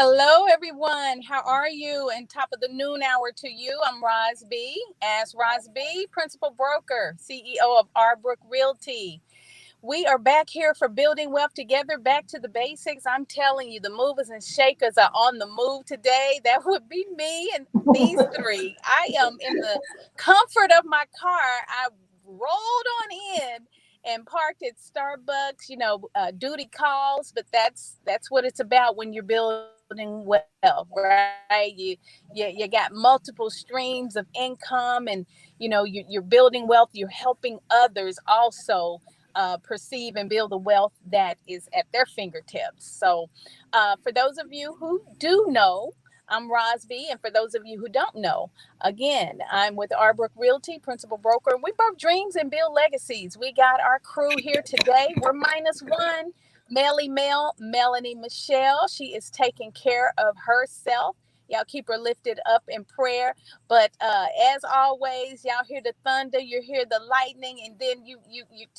Hello, everyone. How are you? And top of the noon hour to you. I'm Roz B. As Roz B, Principal Broker, CEO of Arbrook Realty. We are back here for building wealth together, back to the basics. I'm telling you, the movers and shakers are on the move today. That would be me and these three. I am in the comfort of my car. I rolled on in and parked at Starbucks. Duty calls, but that's what it's about when you're building wealth, right? You got multiple streams of income, and you're building wealth. You're helping others also perceive and build the wealth that is at their fingertips. So, for those of you who do know, I'm Rosby, and for those of you who don't know, again, I'm with Arbrook Realty, Principal Broker. We both dreams and build legacies. We got our crew here today. We're minus one. Melanie Michelle. She is taking care of herself. Y'all keep her lifted up in prayer. But as always, y'all hear the thunder, you hear the lightning, and then you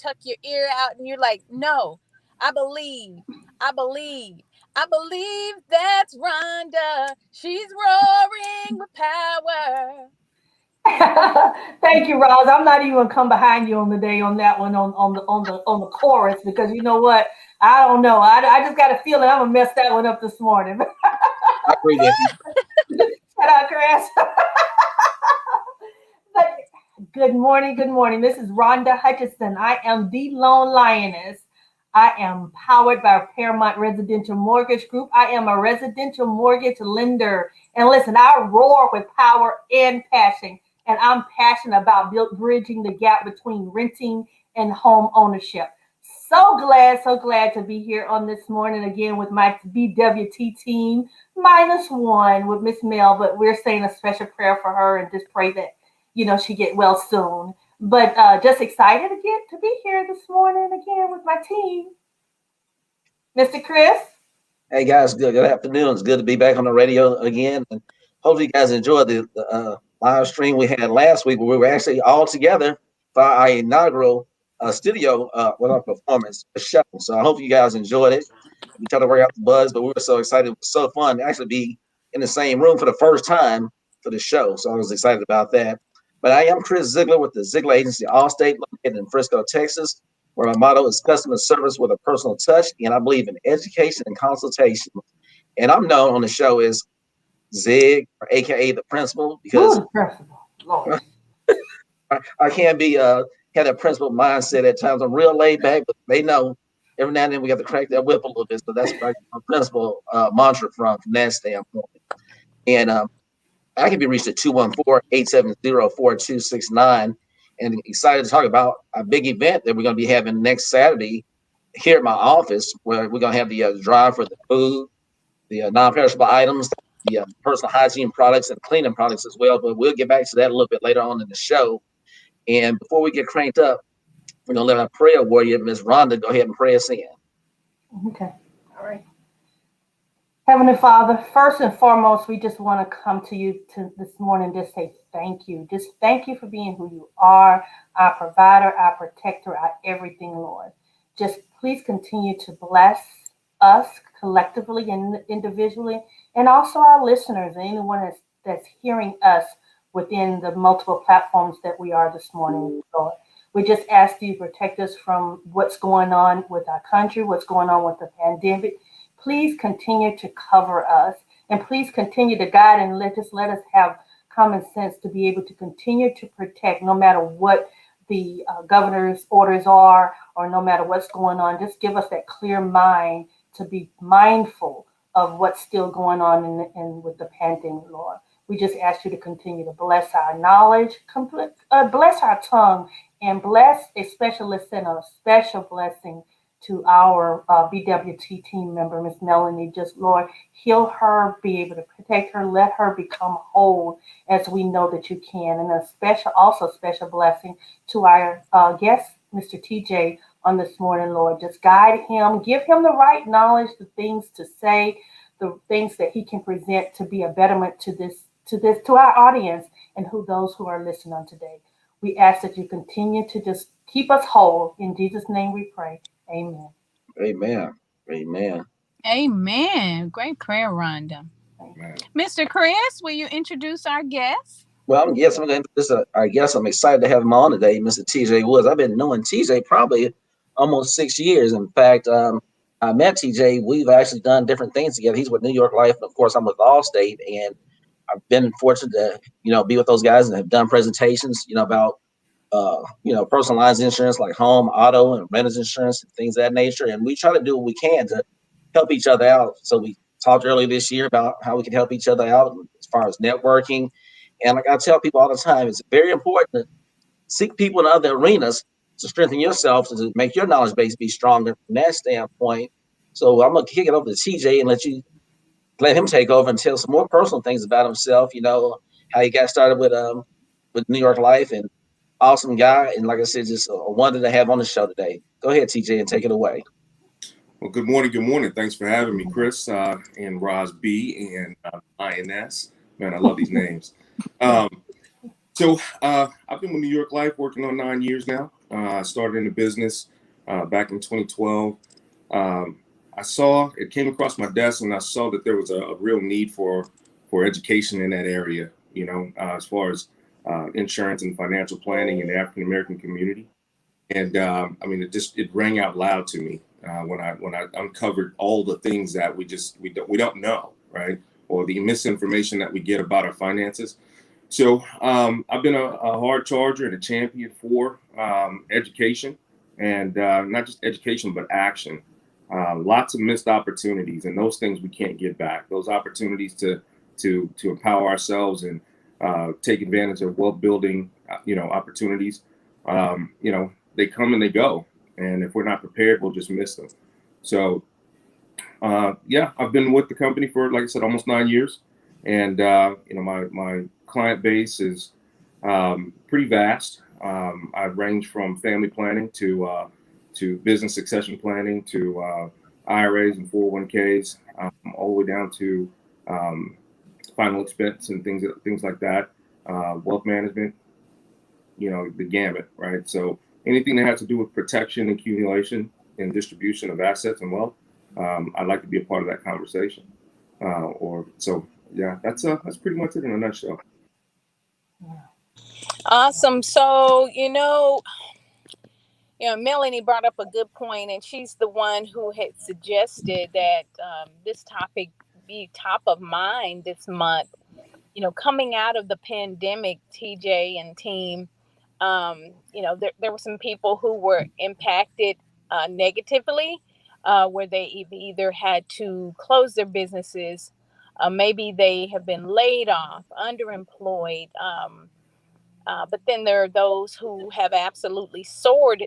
tuck your ear out and you're like, no, I believe, I believe, I believe that's Rhonda. She's roaring with power. Thank you, Roz. I'm not even come behind you on the day on that one on the chorus because you know what? I don't know. I just got a feeling I'm gonna mess that one up this morning. I agree with you. Shout out, Chris. But good morning, good morning. This is Rhonda Hutchison. I am the Lone Lioness. I am powered by Paramount Residential Mortgage Group. I am a residential mortgage lender. And listen, I roar with power and passion. And I'm passionate about bridging the gap between renting and home ownership. So glad to be here on this morning again with my BWT team, minus one with Miss Mel, but we're saying a special prayer for her and just pray that, she get well soon. But just excited again to be here this morning again with my team. Mr. Chris? Hey guys, good afternoon. It's good to be back on the radio again. And hopefully you guys enjoyed the live stream we had last week where we were actually all together for our inaugural studio with our performance show. So I hope you guys enjoyed it. We tried to work out the buzz, but we were so excited. It was so fun to actually be in the same room for the first time for the show. So I was excited about that. But I am Chris Ziegler with the Ziegler Agency Allstate located in Frisco, Texas, where my motto is customer service with a personal touch. And I believe in education and consultation. And I'm known on the show as Zig, or AKA the principal, because Ooh, principal. Lord. I can't be had a principal mindset at times. I'm real laid back, but they know every now and then we have to crack that whip a little bit. So that's where I get my principal mantra from that standpoint. And I can be reached at 214-870-4269. And excited to talk about a big event that we're going to be having next Saturday here at my office, where we're going to have the drive for the food, the non-perishable items, the personal hygiene products and cleaning products as well. But we'll get back to that a little bit later on in the show. And before we get cranked up, we're going to let our prayer warrior, Ms. Rhonda, go ahead and pray us in. Okay. All right. Heavenly Father, first and foremost, we just want to come to you this morning, just say thank you. Just thank you for being who you are, our provider, our protector, our everything, Lord. Just please continue to bless us collectively and individually, and also our listeners and anyone that's hearing us within the multiple platforms that we are this morning, Lord. We just ask you to protect us from what's going on with our country, what's going on with the pandemic. Please continue to cover us, and please continue to guide and let us have common sense to be able to continue to protect no matter what the governor's orders are or no matter what's going on. Just give us that clear mind to be mindful of what's still going on in with the pandemic, Lord. We just ask you to continue to bless our knowledge, bless our tongue, and bless a specialist and a special blessing to our BWT team member, Miss Melanie. Just, Lord, heal her, be able to protect her, let her become whole as we know that you can. And a special blessing to our guest, Mr. TJ, on this morning, Lord. Just guide him, give him the right knowledge, the things to say, the things that he can present to be a betterment to our audience and those who are listening on today. We ask that you continue to just keep us whole. In Jesus' name we pray. Amen. Amen. Amen. Amen. Great prayer, Rhonda. Man. Mr. Chris, will you introduce our guest? Well, I'm going to introduce. I guess I'm excited to have him on today, Mr. TJ Woods. I've been knowing TJ probably almost 6 years. In fact, I met TJ. We've actually done different things together. He's with New York Life, and of course, I'm with Allstate, and I've been fortunate to be with those guys and have done presentations about personalized insurance like home, auto, and renters insurance and things of that nature. And we try to do what we can to help each other out. So we talked earlier this year about how we can help each other out as far as networking. And like I tell people all the time, it's very important to seek people in other arenas to strengthen yourself and to make your knowledge base be stronger from that standpoint. So I'm gonna kick it over to TJ and let him take over and tell some more personal things about himself. How he got started with New York Life, and awesome guy. And like I said, just a wonder to have on the show today. Go ahead, TJ, and take it away. Well, good morning. Good morning. Thanks for having me, Chris, and Roz B and INS. Man, I love these names. So I've been with New York Life working on 9 years now. I started in the business back in 2012. It came across my desk, and I saw that there was a real need for education in that area, as far as insurance and financial planning in the African American community. And it rang out loud to me when I uncovered all the things that we don't know, right? Or the misinformation that we get about our finances. So I've been a hard charger and a champion for education, and not just education, but action. Lots of missed opportunities, and those things we can't get back. Those opportunities to empower ourselves and take advantage of wealth building, opportunities. They come and they go, and if we're not prepared, we'll just miss them. So, I've been with the company for, like I said, almost 9 years, and my client base is pretty vast. I range from family planning to business succession planning to IRAs and 401ks, all the way down to final expense and things like that, wealth management, the gamut, right? So anything that has to do with protection, accumulation, and distribution of assets and wealth, I'd like to be a part of that conversation. That's pretty much it in a nutshell. Awesome. So, Melanie brought up a good point, and she's the one who had suggested that this topic be top of mind this month. Coming out of the pandemic, TJ and team, there were some people who were impacted negatively, where they either had to close their businesses, maybe they have been laid off, underemployed. But then there are those who have absolutely soared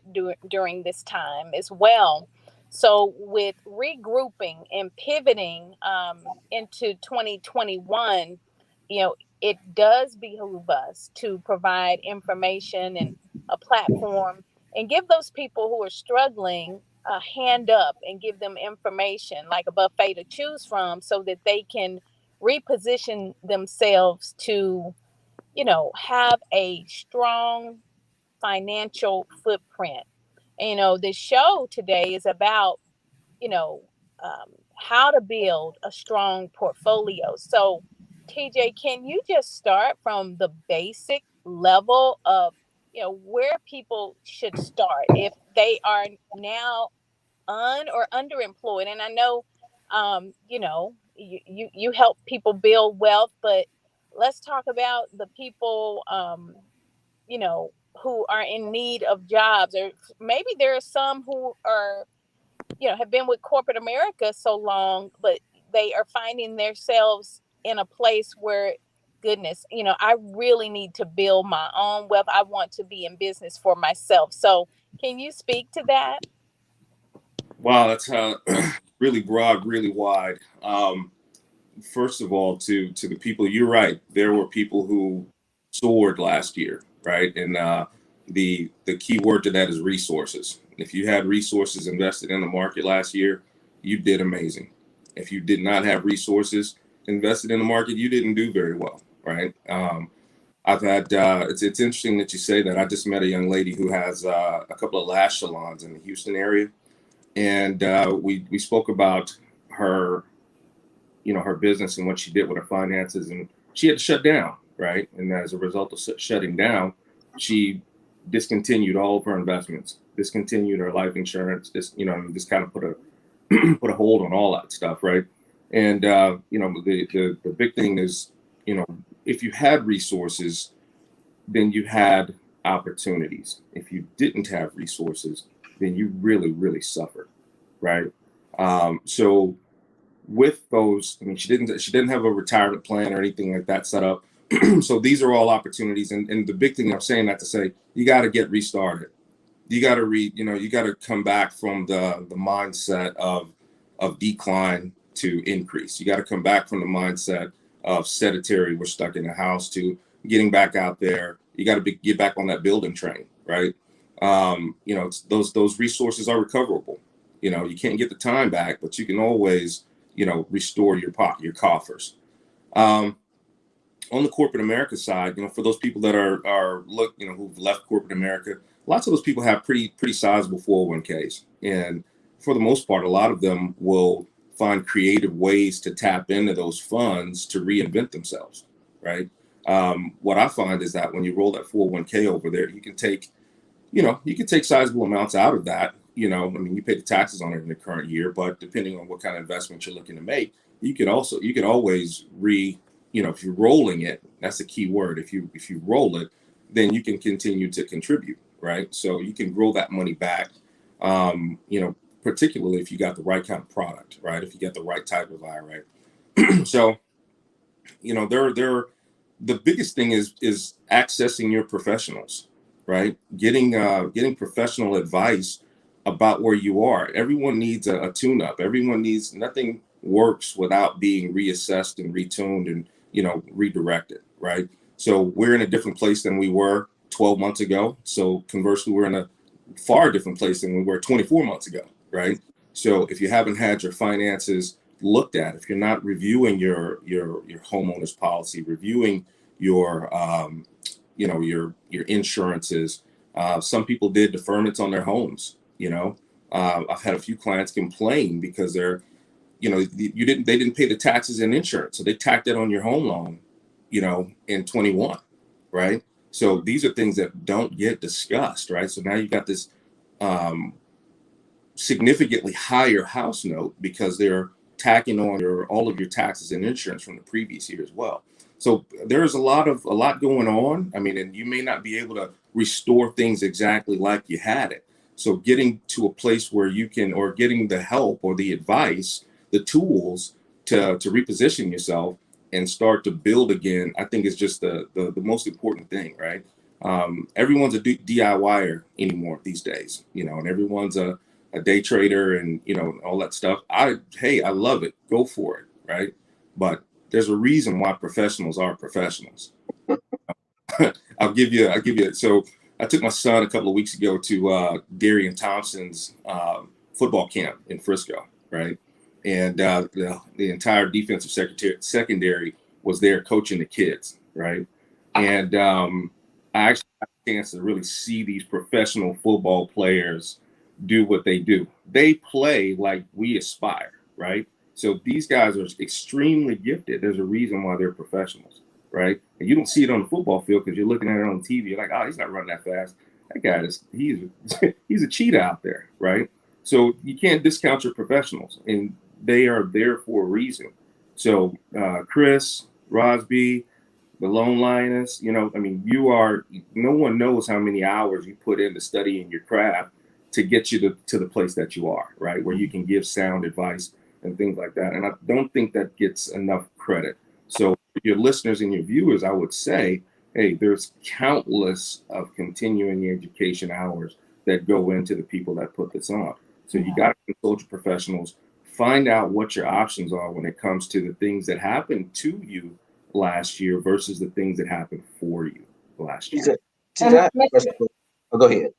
during this time as well. So with regrouping and pivoting into 2021, it does behoove us to provide information and a platform and give those people who are struggling a hand up and give them information like a buffet to choose from so that they can reposition themselves to have a strong financial footprint. The show today is about, how to build a strong portfolio. So, TJ, can you just start from the basic level of, where people should start if they are now or underemployed? And I know, you help people build wealth, but let's talk about the people, who are in need of jobs, or maybe there are some who are, have been with corporate America so long, but they are finding themselves in a place where, goodness, I really need to build my own wealth. I want to be in business for myself. So can you speak to that? Wow, that's really broad, really wide. First of all, to the people, you're right. There were people who soared last year, right? And the key word to that is resources. If you had resources invested in the market last year, you did amazing. If you did not have resources invested in the market, you didn't do very well, right? I've had it's interesting that you say that. I just met a young lady who has a couple of lash salons in the Houston area, and we spoke about her, her business and what she did with her finances, and she had to shut down, right? And as a result of shutting down, she discontinued all of her investments, discontinued her life insurance, just kind of put a put a hold on all that stuff, right? And the big thing is, if you had resources, then you had opportunities. If you didn't have resources, then you really, really suffered, right? So with those, I mean, she didn't have a retirement plan or anything like that set up. So these are all opportunities. And the big thing I'm saying that to say, you got to get restarted. You got to you got to come back from the mindset of decline to increase. You got to come back from the mindset of sedentary, we're stuck in the house, to getting back out there. You got to get back on that building train, right? Those resources are recoverable. You can't get the time back, but you can always, restore your coffers. On the corporate America side, for those people that who've left corporate America, lots of those people have pretty sizable 401ks. And for the most part, a lot of them will find creative ways to tap into those funds to reinvent themselves, right? What I find is that when you roll that 401k over there, you can take sizable amounts out of that. I mean, you pay the taxes on it in the current year, but depending on what kind of investment you're looking to make, you could always if you're rolling it, that's the key word. If you roll it, then you can continue to contribute, right? So you can grow that money back, particularly if you got the right kind of product, right? If you got the right type of IRA. So, the biggest thing is accessing your professionals, right? Getting professional advice about where you are. Everyone needs a tune-up. Nothing works without being reassessed and retuned and redirected, right? So we're in a different place than we were 12 months ago. So conversely, we're in a far different place than we were 24 months ago, right? So if you haven't had your finances looked at, if you're not reviewing your homeowner's policy, reviewing your insurances, some people did deferments on their homes. I've had a few clients complain because they didn't pay the taxes and insurance, so they tacked it on your home loan, in 21, right? So these are things that don't get discussed, right? So now you've got this significantly higher house note because they're tacking on all of your taxes and insurance from the previous year as well. So there's a lot going on. I mean, and you may not be able to restore things exactly like you had it. So getting to a place where you can, or getting the help or the advice, the tools to reposition yourself and start to build again, I think is just the most important thing, right? Everyone's a DIYer anymore these days, and everyone's a day trader and, all that stuff. I love it. Go for it, right? But there's a reason why professionals are professionals. I'll give you. So I took my son a couple of weeks ago to Darian Thompson's football camp in Frisco, right? And the entire defensive secondary was there coaching the kids, right? And I actually had a chance to really see these professional football players do what they do. They play like we aspire, right? So these guys are extremely gifted. There's a reason why they're professionals, right? And you don't see it on the football field because you're looking at it on TV. You're like, oh, he's not running that fast. That guy he's a cheetah out there, right? So you can't discount your professionals, and they are there for a reason. So Chris, Rosby, the Lone Lioness, no one knows how many hours you put into studying your craft to get you to the place that you are, right? Where you can give sound advice and things like that. And I don't think that gets enough credit. So for your listeners and your viewers, I would say, hey, there's countless of continuing education hours that go into the people that put this on. So you got to consult your professionals, find out what your options are when it comes to the things that happened to you last year versus the things that happened for you last year. Oh, go ahead.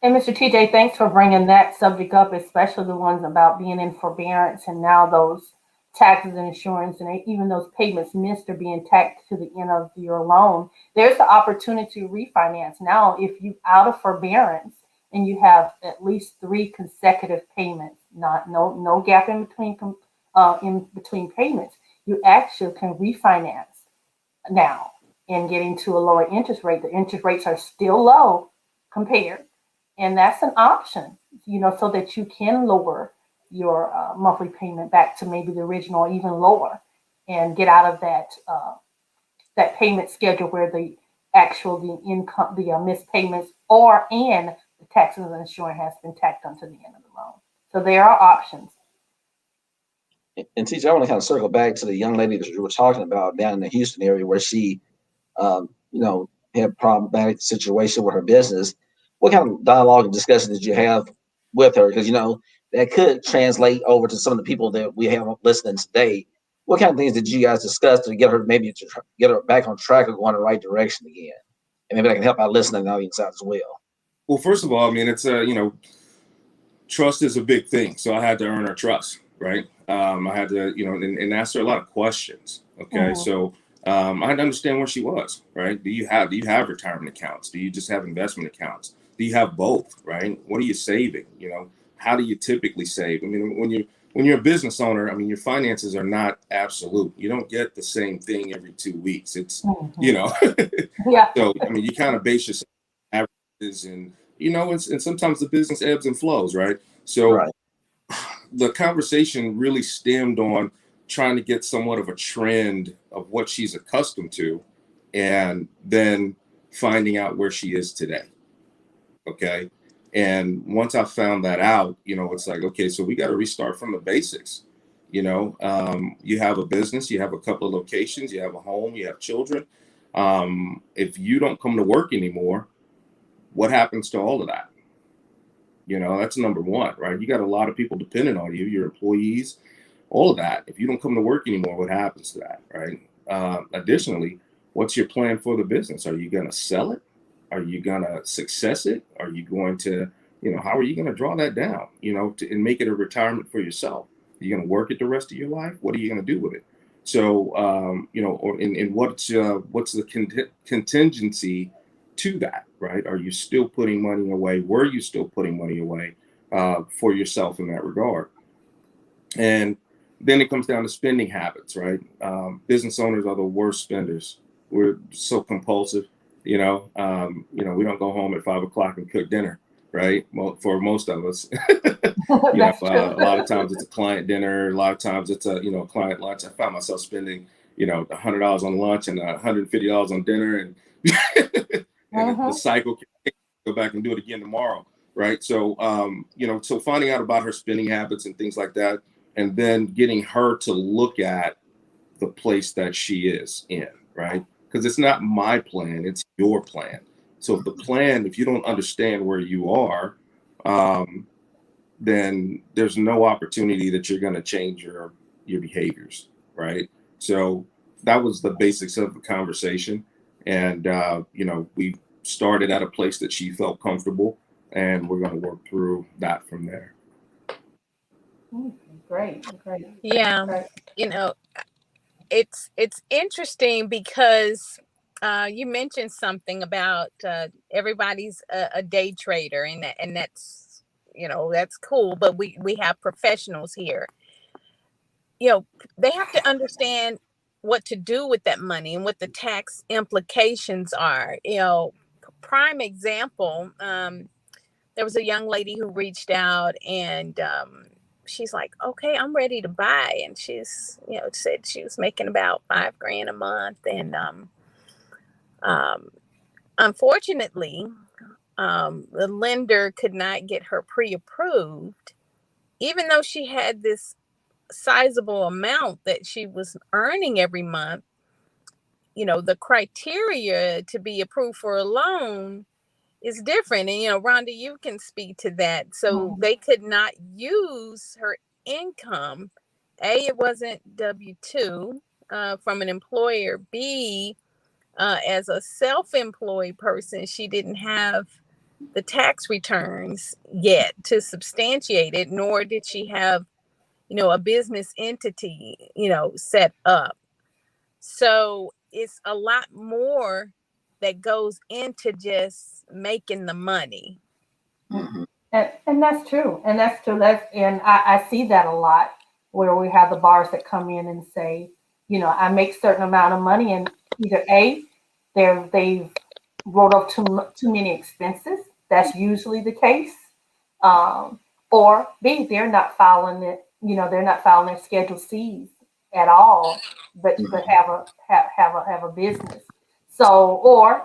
And Mr. TJ, thanks for bringing that subject up, especially the ones about being in forbearance and now those taxes and insurance and even those payments missed are being tacked to the end of your loan. There's the opportunity to refinance. Now, if you out of forbearance and you have at least 3 consecutive payments, no gap in between in between payments, you actually can refinance now and get into a lower interest rate. The interest rates are still low compared, and that's an option, so that you can lower your monthly payment back to maybe the original or even lower, and get out of that payment schedule where the income, the missed payments, and the taxes and insurance has been tacked onto the end of the loan. So there are options. And teacher, I want to kind of circle back to the young lady that you were talking about down in the Houston area where she, had a problematic situation with her business. What kind of dialogue and discussion did you have with her? Because, that could translate over to some of the people that we have listening today. What kind of things did you guys discuss to get her get her back on track or going in the right direction again? And maybe I can help our listening audience out as well. Well, first of all, I mean, it's trust is a big thing. So I had to earn her trust, right? I had to, and ask her a lot of questions. Okay. So I had to understand where she was, right? Do you have retirement accounts? Do you just have investment accounts? Do you have both, right? What are you saving? How do you typically save? I mean, when you're a business owner, I mean, your finances are not absolute. You don't get the same thing every 2 weeks. It's, Yeah. So, I mean, you kind of base yourself on averages and, and sometimes the business ebbs and flows, right? So Right. The conversation really stemmed on trying to get somewhat of a trend of what she's accustomed to and then finding out where she is today. Okay. And once I found that out, it's like, okay, so we got to restart from the basics. You have a business, you have a couple of locations, you have a home, you have children. If you don't come to work anymore, what happens to all of that? That's number one, right? You got a lot of people dependent on you, your employees, all of that. If you don't come to work anymore, what happens to that, right? Additionally, what's your plan for the business? Are you going to sell it? Are you going to success it? Are you going to, how are you going to draw that down, and make it a retirement for yourself? Are you going to work it the rest of your life? What are you going to do with it? So, what's the contingency to that, right? Are you still putting money away? Were you still putting money away for yourself in that regard? And then it comes down to spending habits, right? Business owners are the worst spenders. We're so compulsive. We don't go home at 5 o'clock and cook dinner, right? Well, for most of us, a lot of times it's a client dinner. A lot of times it's a client lunch. I found myself spending $100 on lunch and $150 on dinner, and the cycle can go back and do it again tomorrow, right? So so finding out about her spending habits and things like that, and then getting her to look at the place that she is in, right? Because it's not my plan, it's your plan. So if you don't understand where you are, then there's no opportunity that you're going to change your behaviors, right? So that was the basics of the conversation. And, we started at a place that she felt comfortable, and we're going to work through that from there. Great. Yeah. Great. It's interesting because you mentioned something about everybody's a day trader, and that's that's cool, but we have professionals here. They have to understand what to do with that money and what the tax implications are. Prime example, there was a young lady who reached out, and she's like, okay, I'm ready to buy. And she's, said she was making about $5,000 a month. And unfortunately, the lender could not get her pre-approved, even though she had this sizable amount that she was earning every month. The criteria to be approved for a loan is different. And, Rhonda, you can speak to that. So they could not use her income. A, it wasn't W-2 from an employer. B, as a self-employed person, she didn't have the tax returns yet to substantiate it, nor did she have, a business entity, set up. So it's a lot more that goes into just making the money. And that's true. And I see that a lot where we have the bars that come in and say, I make certain amount of money, and either A, they've wrote off too many expenses. That's usually the case. Or B, they're not filing it. They're not filing their Schedule C's at all, but have a business. So, or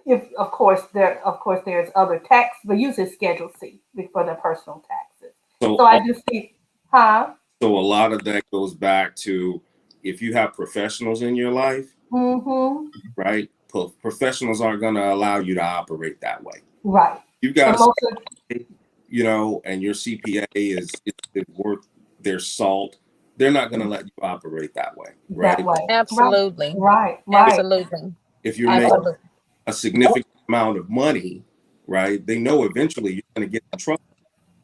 if of course there's other tax, but usually Schedule C for their personal taxes. So, So I just see, huh? So a lot of that goes back to if you have professionals in your life, Mm-hmm. right? Professionals aren't going to allow you to operate that way. Right. You've got So and your CPA is worth their salt. They're not going to let you operate that way, right? that way. Absolutely. Right. Absolutely. If you're making Absolutely. a significant amount of money, right? They know eventually you're going to get in trouble.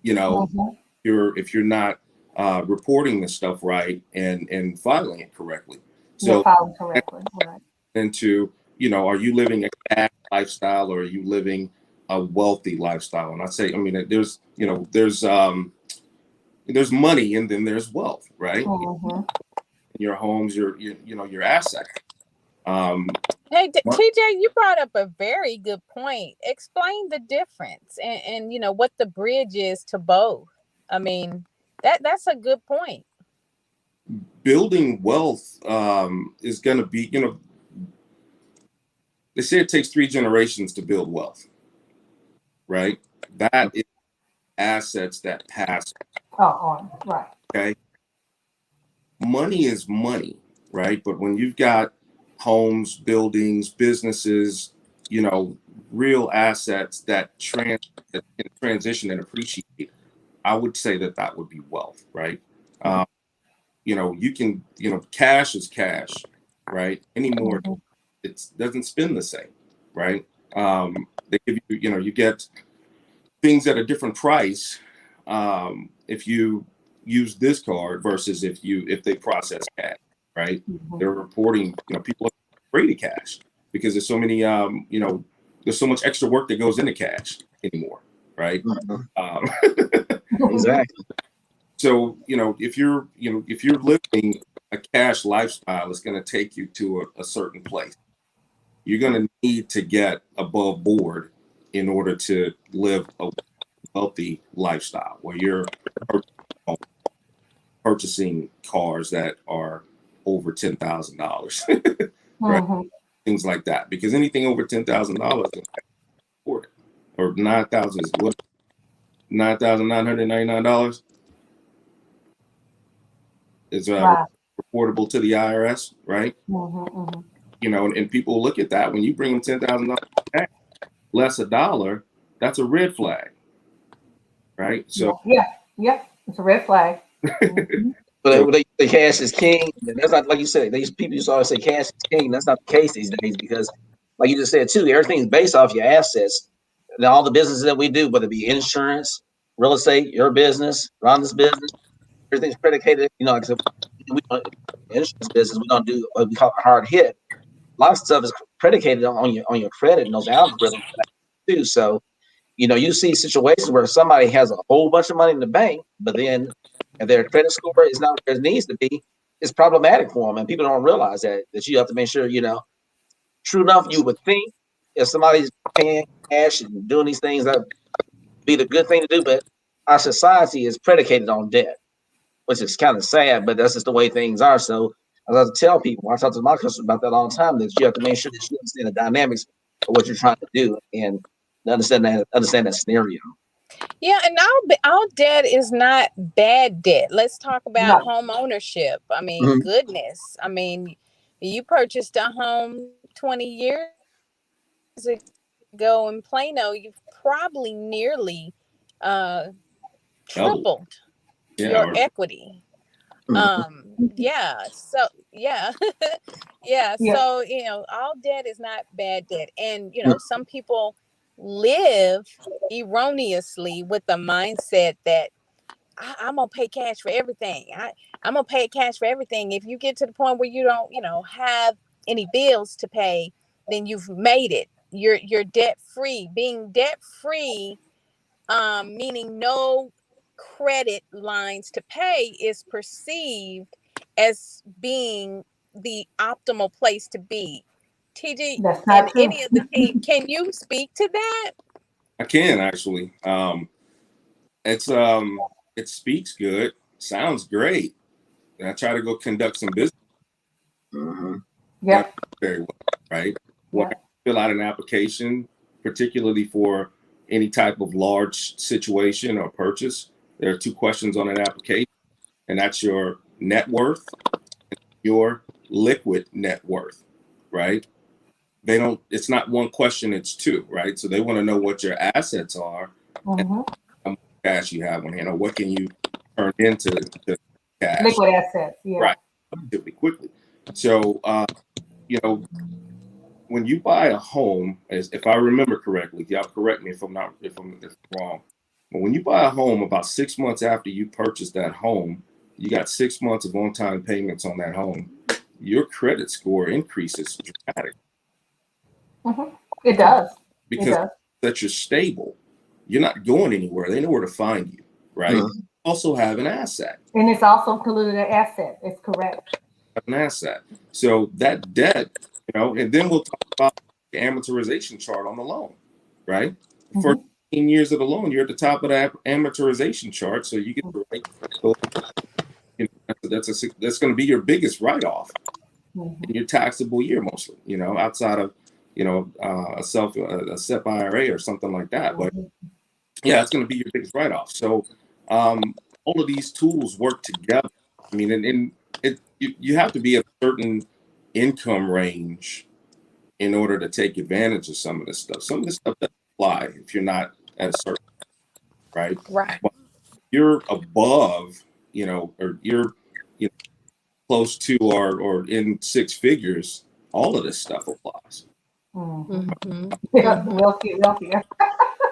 Mm-hmm. If you're not reporting this stuff right and filing it correctly. You're So filing correctly. Right. into, are you living a cash lifestyle or are you living a wealthy lifestyle? And I say, there's money and then there's wealth, right? Mm-hmm. Your homes, your assets. Hey, TJ, you brought up a very good point. Explain the difference and what the bridge is to both. I mean, that's a good point. Building wealth is going to be, they say it takes 3 generations to build wealth, right? That is assets that pass. On. Right. Okay. Money is money, right? But when you've got homes, buildings, businesses, real assets that transition and appreciate, I would say that would be wealth, right? You can, cash is cash, right? Anymore, Mm-hmm. it doesn't spin the same, right? They give you, you get things at a different price if you use this card versus if they process cash, right? Mm-hmm. They're reporting, people are afraid of cash because there's so many, there's so much extra work that goes into cash anymore, right? Exactly. So, if you're living a cash lifestyle, it's going to take you to a certain place. You're going to need to get above board in order to live a wealthy lifestyle where you're purchasing cars that are over $10,000, right? Mm-hmm. Things like that, because anything over $10,000 is afford it. Or 9,000 is what? $9,999 is Right. reportable to the IRS, right? Mm-hmm. Mm-hmm. And people look at that when you bring them $10,000 less $1, that's a red flag, right? So Yeah. It's a red flag. Mm-hmm. But they cash is king. And that's not, like you said, these people used to always say cash is king. That's not the case these days because, like you just said too, everything's based off your assets. And all the businesses that we do, whether it be insurance, real estate, your business, Rhonda's business, everything's predicated. Except we don't, insurance business, we don't do what we call a hard hit. A lot of stuff is predicated on your credit and those algorithms too. So, you see situations where somebody has a whole bunch of money in the bank, but then if their credit score is not where it needs to be, it's problematic for them. And people don't realize that you have to make sure, true enough, you would think if somebody's paying cash and doing these things, that would be the good thing to do. But our society is predicated on debt, which is kind of sad, but that's just the way things are. So I have to tell people, I talk to my customers about that all the time, that you have to make sure that you understand the dynamics of what you're trying to do and understand that scenario. Yeah, and our debt is not bad debt. Let's talk about Right. home ownership. I mean, Mhm. goodness. I mean, you purchased a home 20 years ago in Plano. You've probably nearly uh, double, tripled yeah, your or equity. Mhm. Yeah. So yeah, yeah. Yeah. So all debt is not bad debt, and some people live erroneously with the mindset that I'm gonna pay cash for everything. I'm gonna pay cash for everything. If you get to the point where you don't, have any bills to pay, then you've made it. You're debt free. Being debt free, meaning no credit lines to pay is perceived as being the optimal place to be. TJ That's and not true. any of the team, can you speak to that? I can actually. It's it speaks good, sounds great. And I try to go conduct some business. Yep. Very well, right? When I Yep. fill out an application, particularly for any type of large situation or purchase, there are 2 questions on an application, and that's your net worth, your liquid net worth, right? It's not 1 question, it's 2, right? So they want to know what your assets are and Mm-hmm. how much cash you have on hand, or what can you turn into cash, Liquid assets. Yeah. right, relatively quickly. So, you know, when you buy a home, if I remember correctly, y'all correct me if I'm wrong. But when you buy a home, about 6 months after you purchase that home, you got 6 months of on-time payments on that home. Your credit score increases dramatically. Mm-hmm. It does. Because that you're stable, you're not going anywhere. They know where to find you, right? Also have an asset. And it's also included an asset. It's correct. An asset. So that debt, and then we'll talk about the amortization chart on the loan, right? For 15 years of the loan, you're at the top of that amortization chart, so you get the right. That's going to be your biggest write-off in your taxable year, mostly. Outside of a SEP IRA or something like that, but yeah, it's going to be your biggest write-off. So all of these tools work together. I mean, and you have to be at a certain income range in order to take advantage of some of this stuff. Some of this stuff doesn't apply if you're not at a certain, right? Right. But you're above, or you're close to or in 6 figures, all of this stuff applies. Yeah, wealthier,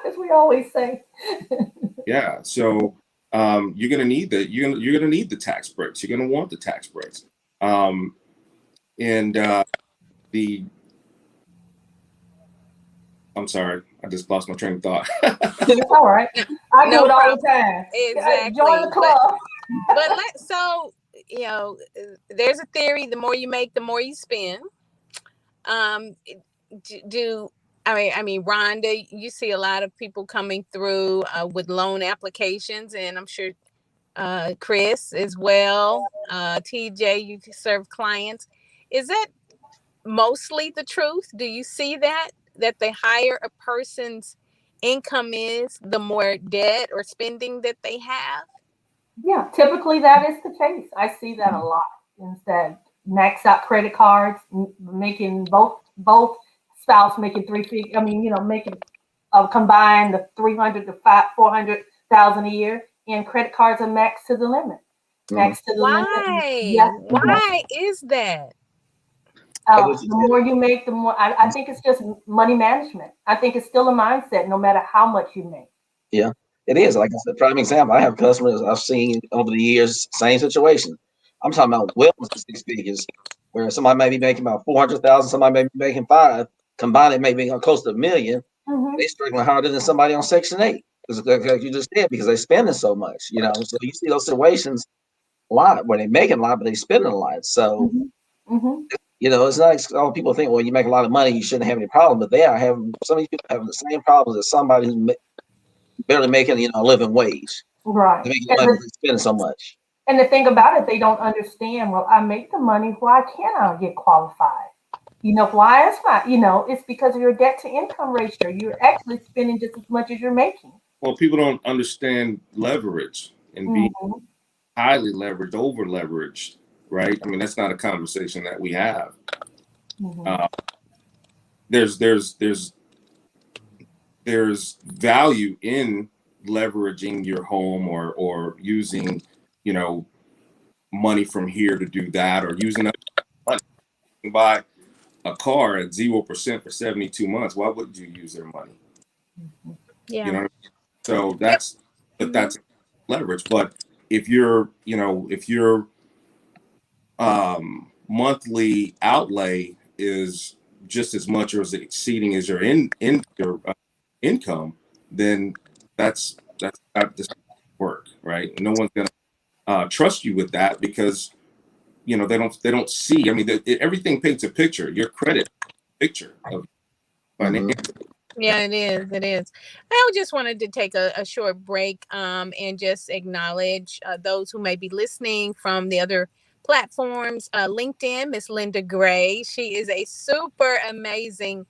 as we always say. Yeah. So you're gonna need the tax breaks. You're gonna want the tax breaks. I'm sorry, I just lost my train of thought. It's all right. I do it all the time. Exactly. Join the club. So there's a theory: the more you make, the more you spend. I mean, Rhonda, you see a lot of people coming through with loan applications, and I'm sure Chris as well. TJ, you serve clients. Is that mostly the truth? Do you see that the higher a person's income is, the more debt or spending that they have? Yeah, typically that is the case. I see that a lot. Instead, max out credit cards, making both spouse making 3 figures. I mean, making combined the 300 to 400,000 a year, and credit cards are max to the limit. Max to the limit. Yes, why is that? The more you make, the more. I think it's just money management. I think it's still a mindset, no matter how much you make. Yeah, it is. Like I said, prime example. I have customers I've seen over the years, same situation. I'm talking about well into 6 figures, where somebody may be making about 400,000, somebody may be making 5. Combined, it may be close to $1 million. They struggling harder than somebody on Section 8, like you just said, because they're spending so much. So you see those situations a lot where they're making a lot, but they're spending a lot. So. It's not like people think, well, you make a lot of money, you shouldn't have any problem. But some of these people having the same problems as somebody who's barely making, a living wage. Right. They're making money, they're spending so much. And the thing about it, they don't understand, well, I make the money, why can't I get qualified? Why is not? It's because of your debt to income ratio. You're actually spending just as much as you're making. Well, people don't understand leverage and being highly leveraged, over leveraged. Right? I mean, that's not a conversation that we have. There's value in leveraging your home or using, money from here to do that, or using money to buy a car at 0% for 72 months. Why would you use their money? Yeah. So that's leverage. But if your monthly outlay is just as much or as exceeding as your income, then that's not work, right? No one's going to trust you with that because, you know, they don't see. I mean, everything paints a picture. Your credit picture of finance. Yeah, it is. It is. I just wanted to take a short break and just acknowledge those who may be listening from the other platforms. LinkedIn, Miss Linda Gray. She is a super amazing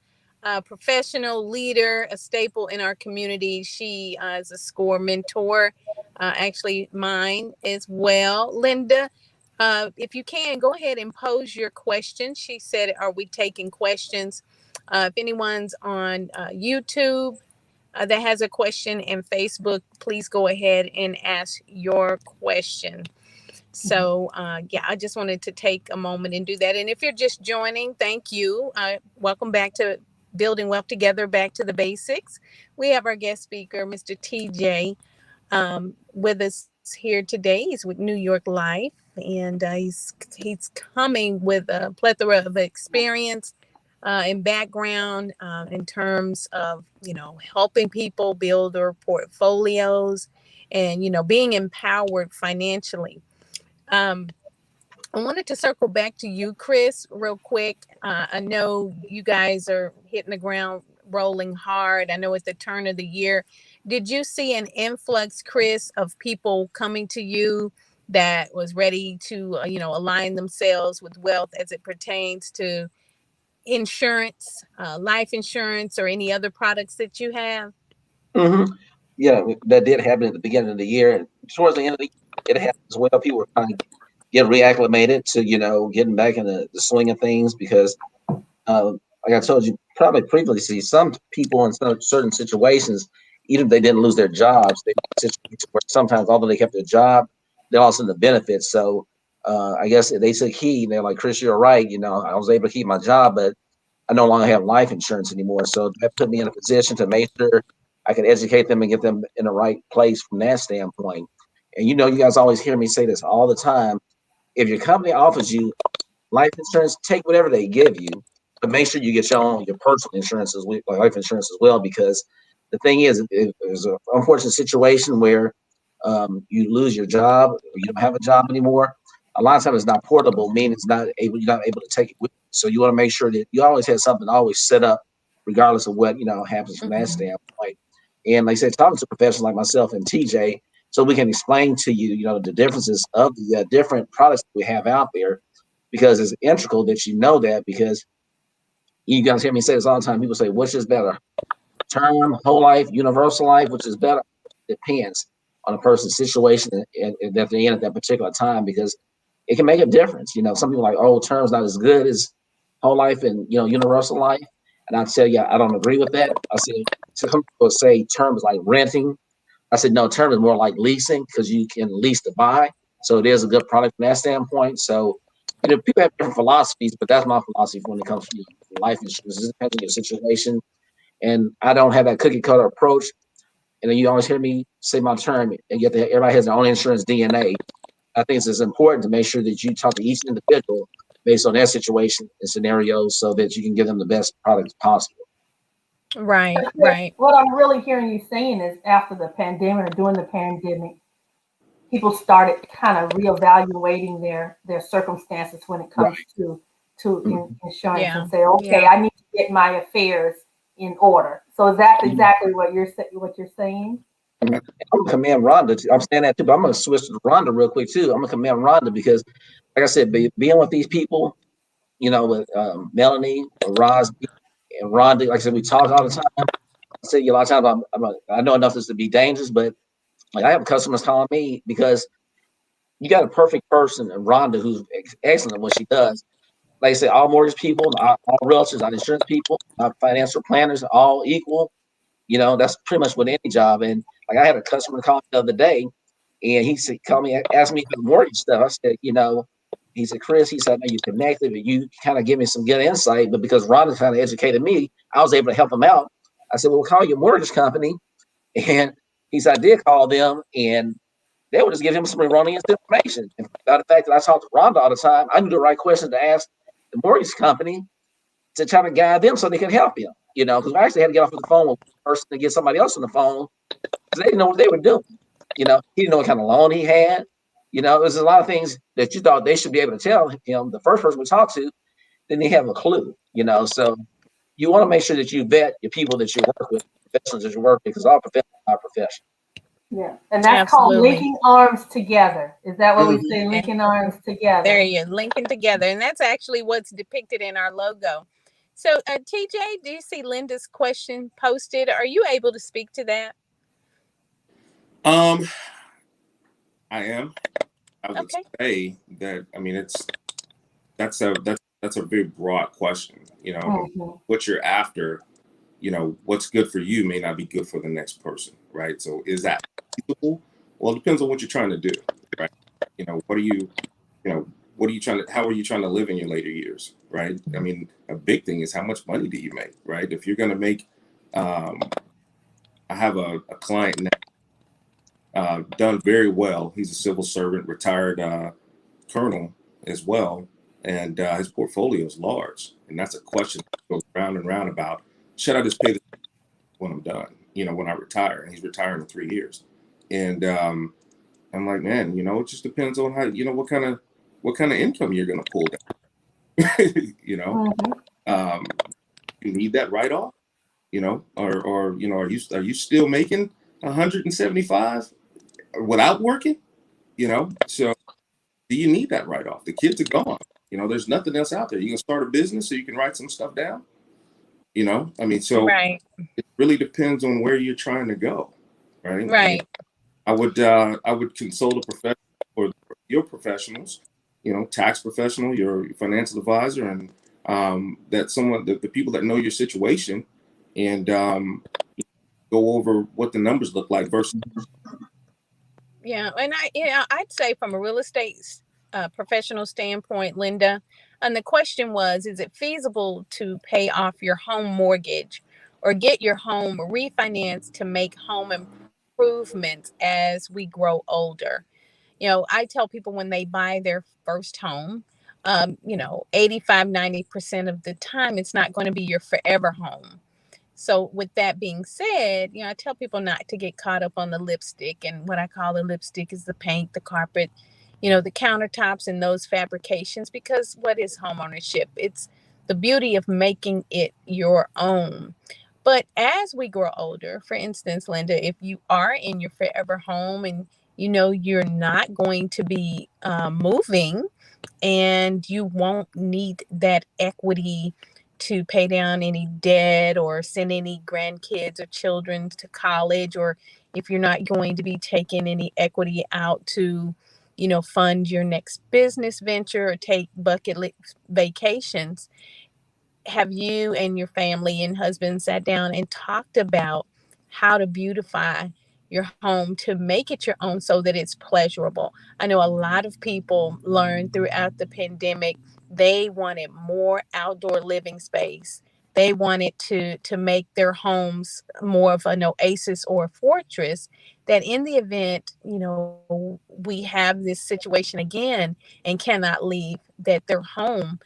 professional leader, a staple in our community. She is a SCORE mentor, actually mine as well. Linda, if you can, go ahead and pose your question. She said, are we taking questions? If anyone's on YouTube that has a question and Facebook, please go ahead and ask your question. So, yeah, I just wanted to take a moment and do that. And if you're just joining, thank you. Welcome back to Building Wealth Together, back to the basics. We have our guest speaker, Mr. TJ, with us here today. He's with New York Life, and he's coming with a plethora of experience and background in terms of, you know, helping people build their portfolios and, you know, being empowered financially. Um, I wanted to circle back to you, Chris, real quick. I know you guys are hitting the ground rolling hard. I know at the turn of the year, did you see an influx, Chris, of people coming to you that was ready to, you know, align themselves with wealth as it pertains to insurance, life insurance, or any other products that you have? Mm-hmm. Yeah, that did happen at the beginning of the year. And towards the end of the year, it happened as well. People were kind of getting reacclimated to, you know, getting back in the swing of things because, like I told you probably previously, some people in some certain situations, even if they didn't lose their jobs, they were in situations where sometimes, although they kept their job, they lost in the benefits. So I guess they took heed. They're like, Chris, you're right. You know, I was able to keep my job, but I no longer have life insurance anymore. So that put me in a position to make sure I can educate them and get them in the right place from that standpoint. And you know, you guys always hear me say this all the time. If your company offers you life insurance, take whatever they give you, but make sure you get your personal insurance as well, like life insurance as well, because the thing is, if there's an unfortunate situation where you lose your job or you don't have a job anymore, a lot of times it's not portable, meaning you're not able to take it with you. So you want to make sure that you always have something always set up, regardless of what happens from that standpoint. And like I said, talking to professionals like myself and TJ, so we can explain to you, the differences of the different products that we have out there, because it's integral that you know that. Because you guys hear me say this all the time. People say, "Which is better, term, whole life, universal life? Which is better?" Depends on a person's situation and that they're in at that particular time, because it can make a difference. Some people are like, "Oh, term's not as good as whole life and universal life," and I tell you, I don't agree with that. I say some people say term is like renting. I said no, term is more like leasing because you can lease to buy. So it is a good product from that standpoint. So people have different philosophies, but that's my philosophy when it comes to life insurance. It depends on your situation, and I don't have that cookie cutter approach. And then you always hear me say my term, and yet everybody has their own insurance DNA. I think it's important to make sure that you talk to each individual based on their situation and scenarios so that you can give them the best product possible. Right, right. What I'm really hearing you saying is after the pandemic or during the pandemic, people started kind of reevaluating their circumstances when it comes to insurance and say, okay, I need to get my affairs in order. So is that exactly what you're saying? I'm gonna commend Rhonda. I'm saying that too, but I'm gonna switch to Rhonda real quick too. I'm gonna commend Rhonda because, like I said, being with these people, with Melanie, Rosby, and Rhonda, like I said, we talk all the time. I say a lot of times I know enough this to be dangerous, but like I have customers calling me because you got a perfect person in Rhonda who's excellent at what she does. Like I said, all mortgage people, all realtors, all insurance people, financial planners, all equal. That's pretty much with any job. And like I had a customer call me the other day, and he said, asked me about mortgage stuff. I said, he said, Chris, he said, I know you connected, but you kind of give me some good insight. But because Rhonda kind of educated me, I was able to help him out. I said, well, call your mortgage company. And he said, I did call them, and they would just give him some erroneous information. And by the fact that I talked to Rhonda all the time, I knew the right question to ask the mortgage company to try to guide them so they can help him. Because I actually had to get off of the phone with a person to get somebody else on the phone because they didn't know what they were doing. He didn't know what kind of loan he had. There's a lot of things that you thought they should be able to tell him. The first person we talk to, then they have a clue. So you want to make sure that you vet your people that you work with, professionals that you work with, because all professionals are professionals. Yeah, and that's called Absolutely. linking arms together. Is that what we say? And Linking arms together. there you linking together, and that's actually what's depicted in our logo. So, TJ, do you see Linda's question posted? Are you able to speak to that? I am. I would Okay. say that, I mean, that's a very broad question. What you're after, what's good for you may not be good for the next person, right? So is that feasible? Well, it depends on what you're trying to do, right? What are you, what are you trying to, how are you trying to live in your later years, right? I mean, a big thing is how much money do you make, right? If you're going to make, I have a client now, done very well. He's a civil servant, retired colonel as well. And his portfolio is large. And that's a question that goes round and round about, should I just pay this when I'm done, when I retire? And he's retiring in 3 years. And I'm like, man, it just depends on how, what kind of income you're going to pull down. You need that write-off, or are you still making 175 without working? So do you need that write-off? The kids are gone. There's nothing else out there. You can start a business so you can write some stuff down. I mean, so Right. it really depends on where you're trying to go, right? Right. I would consult a professional or your professionals, tax professional, your financial advisor, and that the people that know your situation, and go over what the numbers look like versus. Yeah, and I'd say from a real estate professional standpoint, Linda, and the question was, is it feasible to pay off your home mortgage or get your home refinanced to make home improvements as we grow older? I tell people when they buy their first home, 85-90% of the time, it's not going to be your forever home. So with that being said, I tell people not to get caught up on the lipstick. And what I call the lipstick is the paint, the carpet, the countertops and those fabrications, because what is home ownership? It's the beauty of making it your own. But as we grow older, for instance, Linda, if you are in your forever home and you're not going to be moving, and you won't need that equity to pay down any debt or send any grandkids or children to college, or if you're not going to be taking any equity out to fund your next business venture or take bucket list vacations. Have you and your family and husband sat down and talked about how to beautify your home to make it your own so that it's pleasurable? I know a lot of people learned throughout the pandemic they wanted more outdoor living space. They wanted to make their homes more of an oasis or a fortress, that in the event, we have this situation again and cannot leave, that their home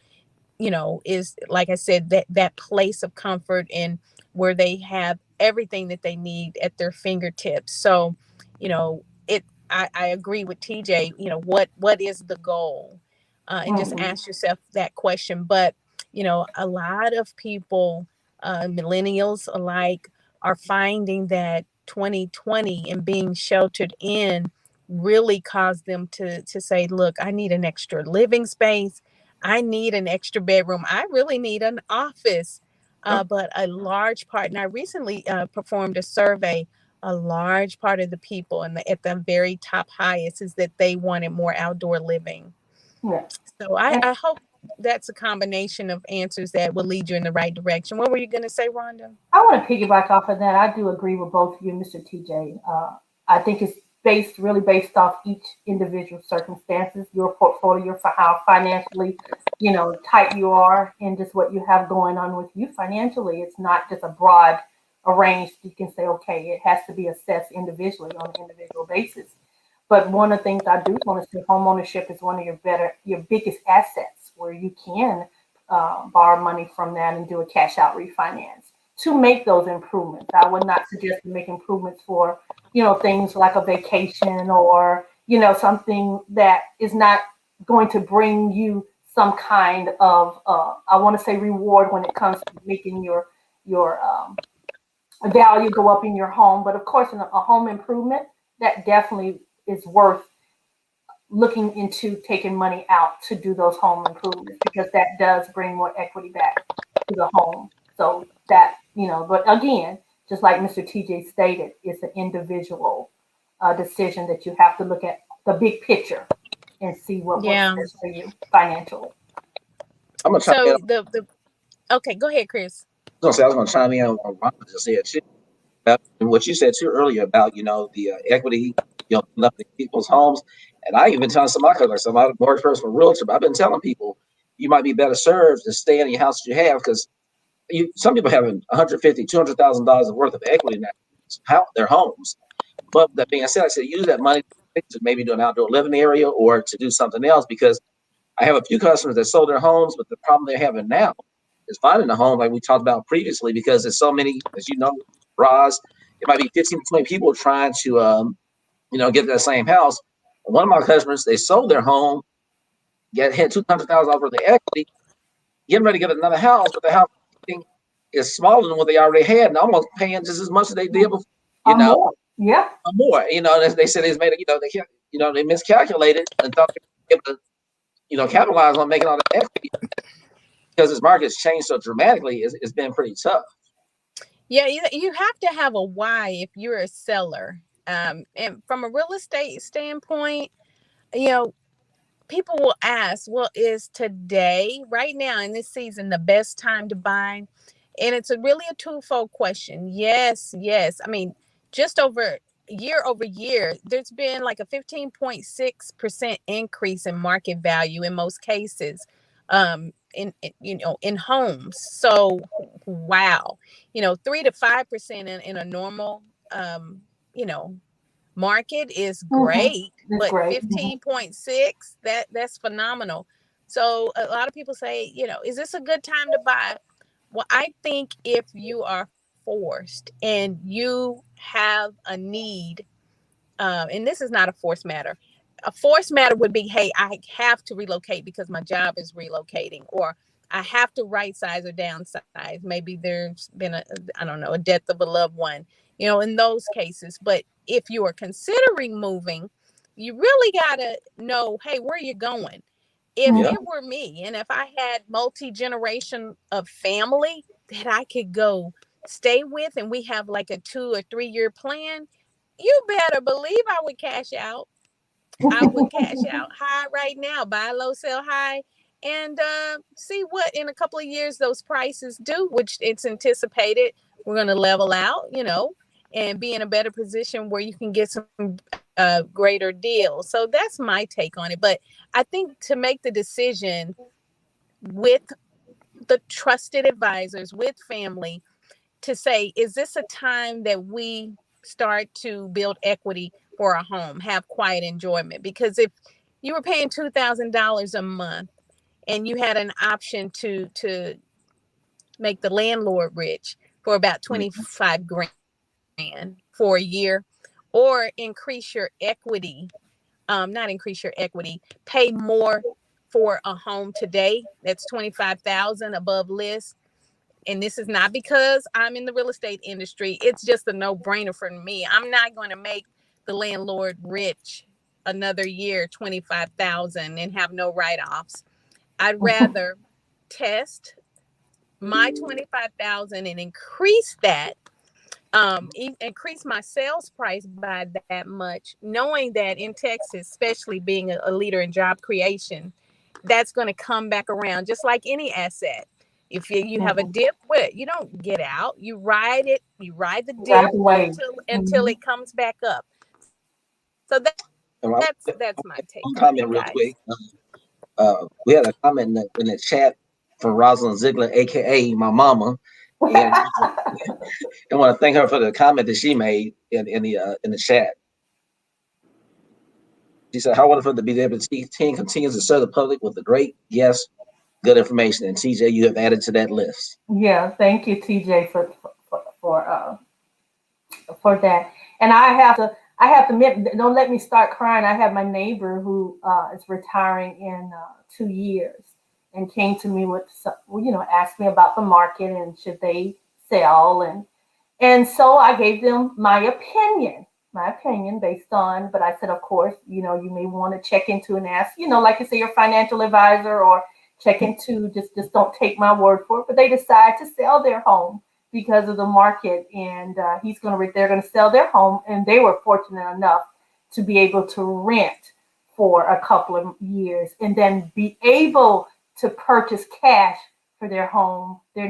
is, like I said, that place of comfort and where they have everything that they need at their fingertips. So, I agree with TJ. What is the goal? And just ask yourself that question. But a lot of people, millennials alike, are finding that 2020 and being sheltered in really caused them to say, look, I need an extra living space. I need an extra bedroom. I really need an office. But a large part, and I recently performed a survey, a large part of the people at the very top highest is that they wanted more outdoor living. Yeah. So I hope that's a combination of answers that will lead you in the right direction. What were you going to say, Rhonda? I want to piggyback off of that. I do agree with both of you, Mr. TJ. I think it's really based off each individual circumstances, your portfolio, for how financially, tight you are, and just what you have going on with you financially. It's not just a broad range. You can say, okay, it has to be assessed individually on an individual basis. But one of the things I do want to say, homeownership is one of your biggest assets, where you can borrow money from that and do a cash out refinance to make those improvements. I would not suggest to make improvements for things like a vacation or, something that is not going to bring you some kind of, I want to say reward when it comes to making your value go up in your home. But of course, in a home improvement, that definitely is worth looking into taking money out to do those home improvements, because that does bring more equity back to the home. So that, but again, just like Mr. TJ stated, it's an individual decision that you have to look at the big picture and see what works Yeah. best for you financially. I'm gonna chime in. So the okay, go ahead, Chris. I was gonna chime in on what Ron just said too, and what you said too earlier about the equity, up in people's homes. And I even telling some of my customers, some of my mortgage person from realtor, but I've been telling people you might be better served to stay in your house that you have, because some people have $150,000, $200,000 worth of equity in their homes. But that being said, I said use that money to maybe do an outdoor living area or to do something else, because I have a few customers that sold their homes, but the problem they're having now is finding a home, like we talked about previously, because there's so many, as you know, Roz, it might be 15 to 20 people trying to, get that same house. And one of my customers, they sold their home, had $200,000 worth of equity, getting ready to get another house, but the house is smaller than what they already had, and almost paying just as much as they did before, More. Yeah. more. They said they made it, they miscalculated and thought they were able to, capitalize on making all the equity, because this market's changed so dramatically. It's been pretty tough. Yeah, you have to have a why if you're a seller. And from a real estate standpoint, you know, people will ask, well, is today, right now in this season, the best time to buy? And it's really a twofold question. Yes, yes. I mean, just over year, there's been like a 15.6% increase in market value in most cases, in homes. So, wow, 3 to 5% in a normal, you know, market is Mm-hmm. great, That's but great. 15.6, that's phenomenal. So a lot of people say, is this a good time to buy? Well, I think if you are forced and you have a need, and this is not a forced matter. A forced matter would be, hey, I have to relocate because my job is relocating, or I have to right size or downsize. Maybe there's been I don't know, a death of a loved one, in those cases. But if you are considering moving, you really got to know, hey, where are you going? If Yeah. it were me, and if I had multi-generation of family that I could go stay with, and we have like a 2 or 3 year plan, you better believe I would cash out. I would cash out high right now, buy low, sell high, and see what in a couple of years those prices do, which it's anticipated we're going to level out, and be in a better position where you can get some greater deals. So that's my take on it. But I think to make the decision with the trusted advisors, with family, to say, is this a time that we start to build equity for a home, have quiet enjoyment? Because if you were paying $2,000 a month and you had an option to make the landlord rich for about 25 grand for a year, or increase your equity, not increase your equity, pay more for a home today that's 25,000 above list. And this is not because I'm in the real estate industry. It's just a no-brainer for me. I'm not going to make the landlord rich another year, 25,000, and have no write-offs. I'd rather test my 25,000 and increase that, increase my sales price by that much, knowing that in Texas, especially being a leader in job creation, that's going to come back around just like any asset. If you have a dip, you don't get out. You ride it. You ride the dip Right away. until it comes back up. So that's my take One on comment it, real guys. quick. We had a comment in the chat from Rosalind Ziegler, aka my mama, and I want to thank her for the comment that she made in the chat. She said, "How wonderful to be able to see 10 continues to serve the public with a great guest, good information." And TJ, you have added to that list. Yeah, thank you, TJ, for that. And I have to admit, don't let me start crying. I have my neighbor who is retiring in 2 years, and came to me with, asked me about the market and should they sell, and so I gave them my opinion based on, but I said, of course, you may want to check into and ask, like you say, your financial advisor, or check into, just don't take my word for it. But they decide to sell their home because of the market, and they're going to sell their home, and they were fortunate enough to be able to rent for a couple of years and then be able to purchase cash for their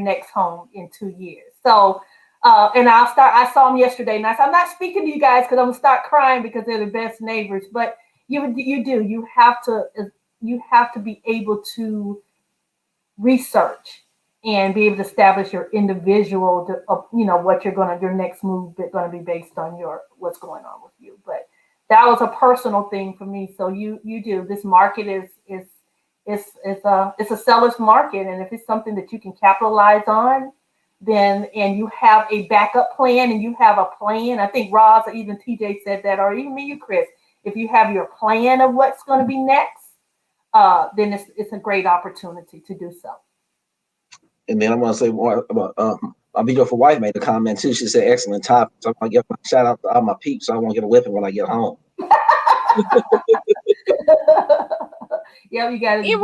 next home in 2 years. So, and I saw them yesterday, and I said, I'm not speaking to you guys because I'm gonna start crying because they're the best neighbors. But you have to be able to research and be able to establish your individual, what your next move is going to be based on what's going on with you. But that was a personal thing for me. So this market is it's a seller's market, and if it's something that you can capitalize on, then, and you have a backup plan, and you have a plan. I think Roz or even TJ said that, or even you, Chris. If you have your plan of what's going to be next, then it's a great opportunity to do so. And then I'm going to say more about my beautiful wife made a comment too. She said, "Excellent topic." So I'm going to give a shout out to all my peeps. So I won't get a whipping when I get home. Yeah, you got to do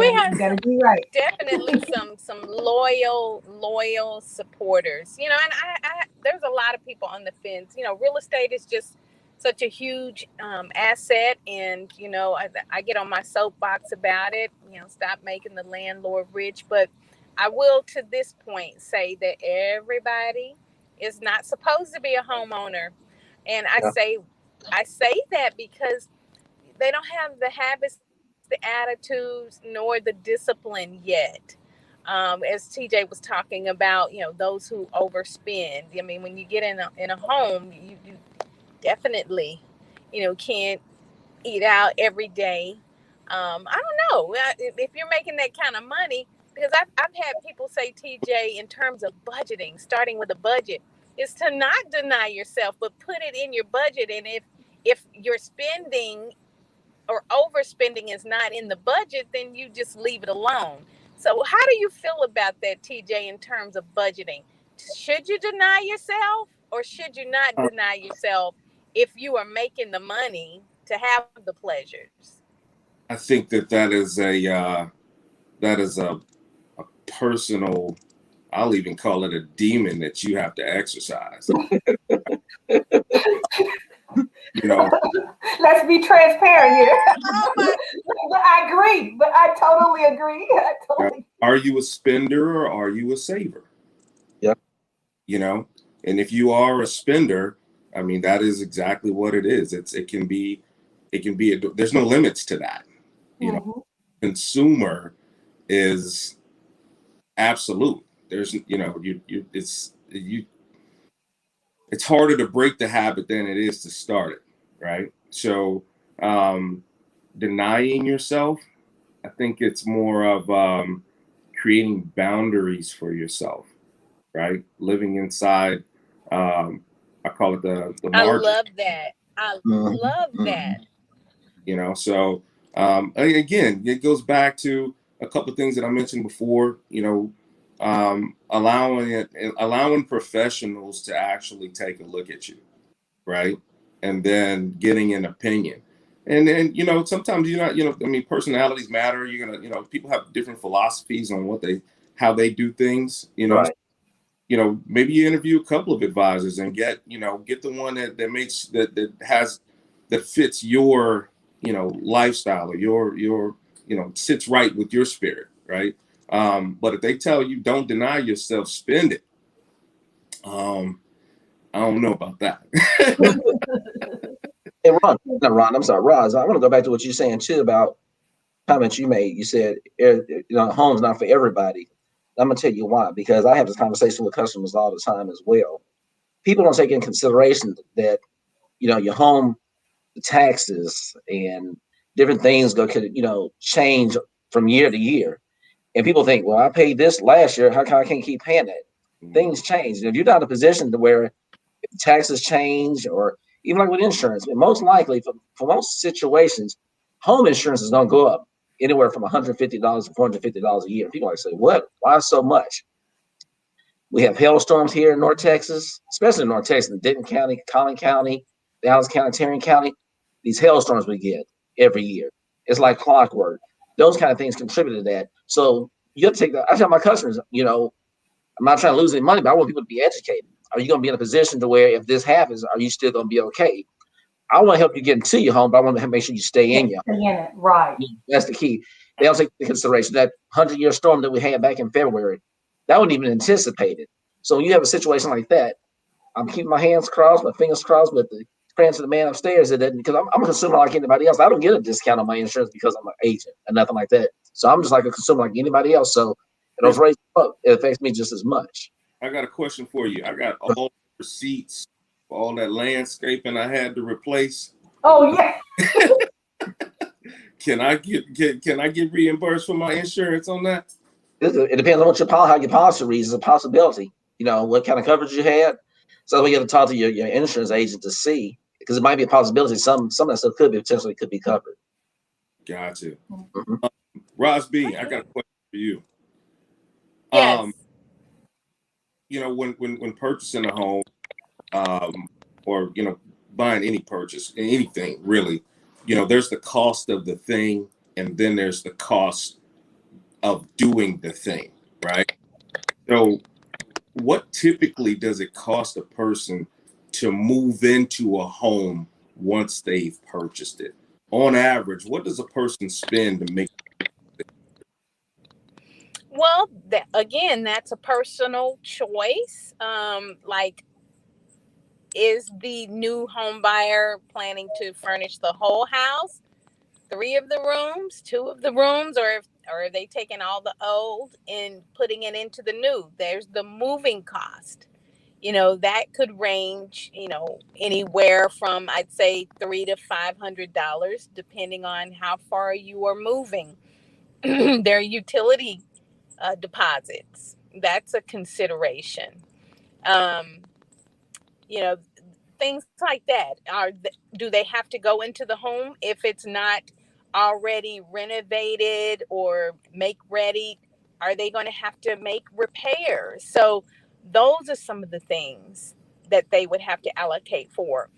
right. Definitely some loyal supporters. And I there's a lot of people on the fence. Real estate is just such a huge asset, and I get on my soapbox about it. Stop making the landlord rich, but I will, to this point, say that everybody is not supposed to be a homeowner, and I say that because they don't have the habits, the attitudes, nor the discipline yet. As TJ was talking about, those who overspend. I mean, when you get in a home, you definitely, can't eat out every day. I don't know if you're making that kind of money, because I've had people say, TJ, in terms of budgeting, starting with a budget, is to not deny yourself, but put it in your budget. And if your spending or overspending is not in the budget, then you just leave it alone. So how do you feel about that, TJ, in terms of budgeting? Should you deny yourself, or should you not deny yourself if you are making the money to have the pleasures? I think that is a personal, I'll even call it a demon that you have to exercise. Let's be transparent here. But I agree. But I totally agree. Are you a spender or are you a saver? Yep. And if you are a spender, I mean, that is exactly what it is. It can be there's no limits to that. Consumer is absolute. There's, it's harder to break the habit than it is to start it, right? So denying yourself, I think it's more of creating boundaries for yourself, right? Living inside, I call it the margin. I love that. I love that. So again, it goes back to a couple of things that I mentioned before, allowing professionals to actually take a look at you, right? And then getting an opinion. And then, sometimes personalities matter. You're going to, people have different philosophies on how they do things, Right. Maybe you interview a couple of advisors and get the one that fits your, lifestyle, or your sits right with your spirit, right? But if they tell you don't deny yourself, spend it. I don't know about that. Hey, Ron, I'm sorry, Roz, I want to go back to what you're saying too about comments you made. You said, home's not for everybody. I'm going to tell you why, because I have this conversation with customers all the time as well. People don't take in consideration that, your home, the taxes and different things could change from year to year. And people think, well, I paid this last year. How come I can't keep paying that? Things change. If you're not in a position to where if taxes change, or even like with insurance, most likely for most situations, home insurance is going to go up anywhere from $150 to $450 a year. People like say, what? Why so much? We have hailstorms here in North Texas, especially in North Texas, in Denton County, Collin County, Dallas County, Tarrant County. These hailstorms we get every year. It's like clockwork. Those kind of things contribute to that. So you have to take that. I tell my customers, I'm not trying to lose any money, but I want people to be educated. Are you going to be in a position to where if this happens, are you still going to be okay? I want to help you get into your home, but I want to make sure you stay in your home. Stay in it, right. That's the key. They don't take into consideration that 100-year storm that we had back in February. That wasn't even anticipated. So when you have a situation like that, I'm keeping my hands crossed, my fingers crossed, but the praying to the man upstairs that because I'm a consumer like anybody else. I don't get a discount on my insurance because I'm an agent and nothing like that. So I'm just like a consumer like anybody else. So those rates up, it affects me just as much. I got a question for you. I got all the receipts for all that landscaping I had to replace. Oh yeah. Can I get reimbursed for my insurance on that? It depends on how your policy reads. It's a possibility. What kind of coverage you had. So we got to talk to your insurance agent to see, because it might be a possibility. Some of that stuff potentially could be covered. Gotcha. Mm-hmm. Roz B, I got a question for you. Yes. When purchasing a home, or buying anything really, there's the cost of the thing, and then there's the cost of doing the thing, right? So what typically does it cost a person to move into a home once they've purchased it? On average, what does a person spend to make? Well, again, that's a personal choice. Is the new home buyer planning to furnish the whole house, 3 of the rooms, 2 of the rooms, or are they taking all the old and putting it into the new? There's the moving cost. That could range, anywhere from, I'd say, $300 to $500, depending on how far you are moving. Their utility deposits, that's a consideration. Um, Things like that. Do they have to go into the home if it's not already renovated or make ready? Are they going to have to make repairs? So those are some of the things that they would have to allocate for.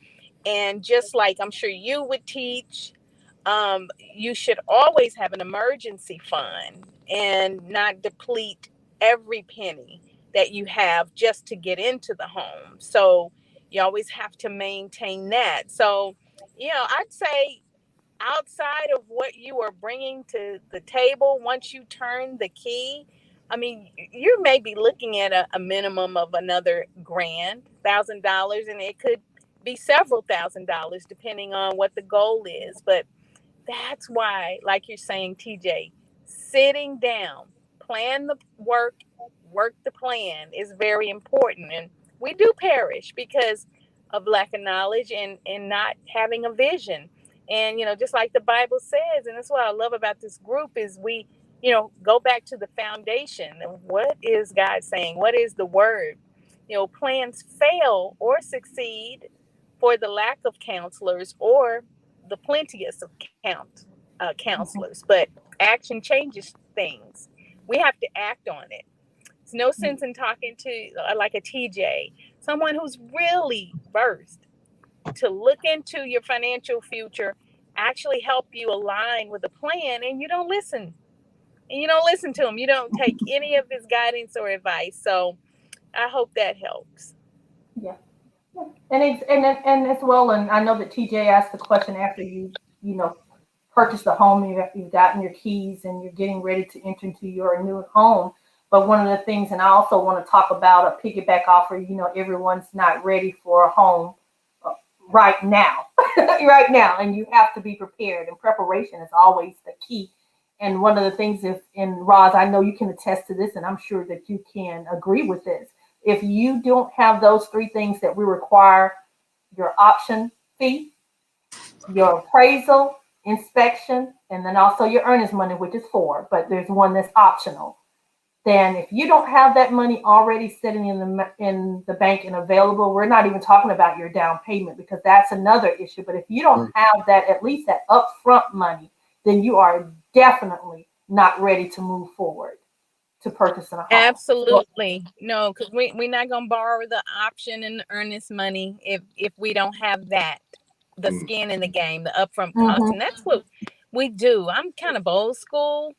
And just like I'm sure you would teach, you should always have an emergency fund and not deplete every penny that you have just to get into the home. So you always have to maintain that. So, I'd say outside of what you are bringing to the table, once you turn the key, I mean, you may be looking at a minimum of another $1,000, and it could be several $1,000s depending on what the goal is. But that's why, like you're saying, TJ, sitting down, plan the work the plan is very important. And we do perish because of lack of knowledge and not having a vision. And, just like the Bible says, and that's what I love about this group is we, go back to the foundation. What is God saying? What is the word? Plans fail or succeed for the lack of counselors or the plenteous of counselors, but action changes things. We have to act on it. It's no sense in talking to like a TJ, someone who's really versed to look into your financial future, actually help you align with a plan, and you don't listen. And you don't listen to him. You don't take any of his guidance or advice. So I hope that helps. Yeah. And as well, and I know that TJ asked the question after you purchased the home, you've gotten your keys and you're getting ready to enter into your new home. But one of the things, and I also want to talk about a piggyback offer, everyone's not ready for a home right now, right now, and you have to be prepared. And preparation is always the key. And one of the things, and Roz, I know you can attest to this, and I'm sure that you can agree with this. If you don't have those 3 things that we require, your option fee, your appraisal, inspection, and then also your earnest money, which is 4, but there's one that's optional. then if you don't have that money already sitting in the bank and available, we're not even talking about your down payment, because that's another issue. But if you don't have that, at least that upfront money, then you are definitely not ready to move forward to purchasing a home. Absolutely. No, because we're not going to borrow the option and the earnest money if we don't have that, the skin in the game, the upfront cost. And that's what we do. I'm kind of old school